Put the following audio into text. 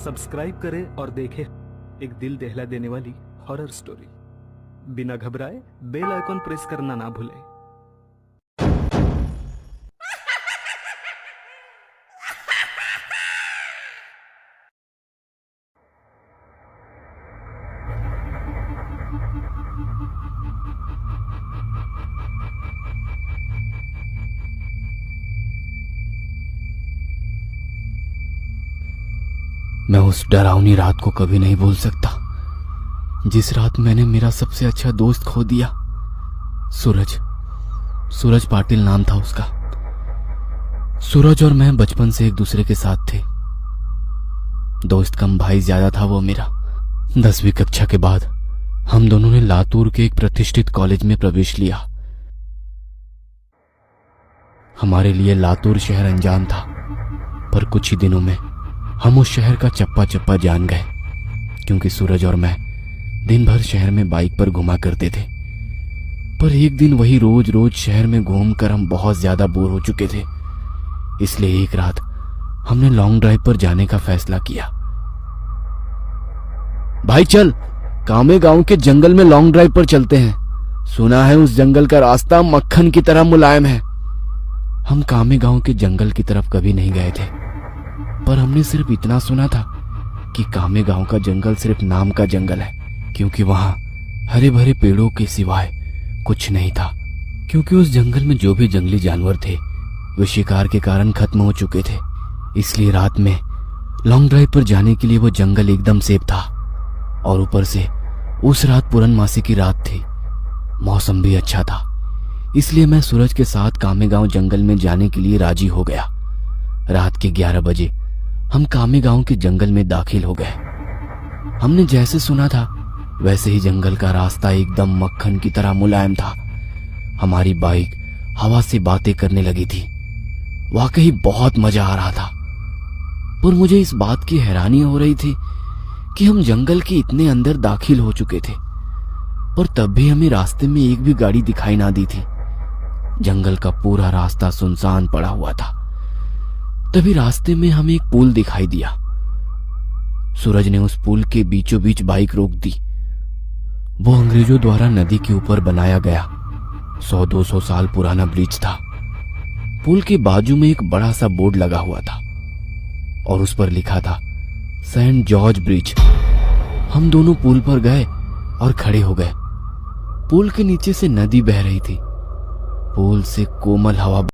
Subscribe करें और देखें एक दिल दहला देने वाली हॉरर स्टोरी। बिना घबराए बेल आइकॉन प्रेस करना ना भूलें। मैं उस डरावनी रात को कभी नहीं भूल सकता जिस रात मैंने मेरा सबसे अच्छा दोस्त खो दिया। सूरज पाटिल नाम था उसका। सूरज और मैं बचपन से एक दूसरे के साथ थे। दोस्त कम भाई ज्यादा था वो मेरा। 10वीं कक्षा के बाद हम दोनों ने लातूर के एक प्रतिष्ठित कॉलेज में प्रवेश लिया। हमारे लिए लातूर शहर अनजान था, पर कुछ ही दिनों में हम उस शहर का चप्पा चप्पा जान गए, क्योंकि सूरज और मैं दिन भर शहर में बाइक पर घुमा करते थे। पर एक दिन वही रोज रोज शहर में घूमकर हम बहुत ज्यादा बोर हो चुके थे। इसलिए एक रात हमने लॉन्ग ड्राइव पर जाने का फैसला किया। भाई चल, कामे गांव के जंगल में लॉन्ग ड्राइव पर चलते हैं। सुना है उस जंगल का रास्ता मक्खन की तरह मुलायम है। हम कामे गांव के जंगल की तरफ कभी नहीं गए थे, पर हमने सिर्फ इतना सुना था कि कामे गांव का जंगल सिर्फ नाम का जंगल है, क्योंकि वहां हरे भरे पेड़ों के सिवाय कुछ नहीं था। क्योंकि उस जंगल में जो भी जंगली जानवर थे वे शिकार के कारण खत्म हो चुके थे। इसलिए रात में लॉन्ग ड्राइव पर जाने के लिए वो जंगल एकदम सेफ था। और ऊपर से उस रात पूर्णमासी की रात थी, मौसम भी अच्छा था। इसलिए मैं सूरज के साथ कामे गांव जंगल में जाने के लिए राजी हो गया। रात के 11 बजे हम कामे गांव के जंगल में दाखिल हो गए। हमने जैसे सुना था वैसे ही जंगल का रास्ता एकदम मक्खन की तरह मुलायम था। हमारी बाइक हवा से बातें करने लगी थी। वाकई बहुत मजा आ रहा था। पर मुझे इस बात की हैरानी हो रही थी कि हम जंगल के इतने अंदर दाखिल हो चुके थे, पर तब भी हमें रास्ते में एक भी गाड़ी दिखाई ना दी थी। जंगल का पूरा रास्ता सुनसान पड़ा हुआ था। तभी रास्ते में हमें एक पुल दिखाई दिया। सूरज ने उस पुल के बीचों बीच बाइक रोक दी। वो अंग्रेजों द्वारा नदी के ऊपर बनाया गया 100-200 साल पुराना ब्रिज था। पुल के बाजू में एक बड़ा सा बोर्ड लगा हुआ था और उस पर लिखा था सेंट जॉर्ज ब्रिज। हम दोनों पुल पर गए और खड़े हो गए। पुल के नीचे से नदी बह रही थी। पुल से कोमल हवा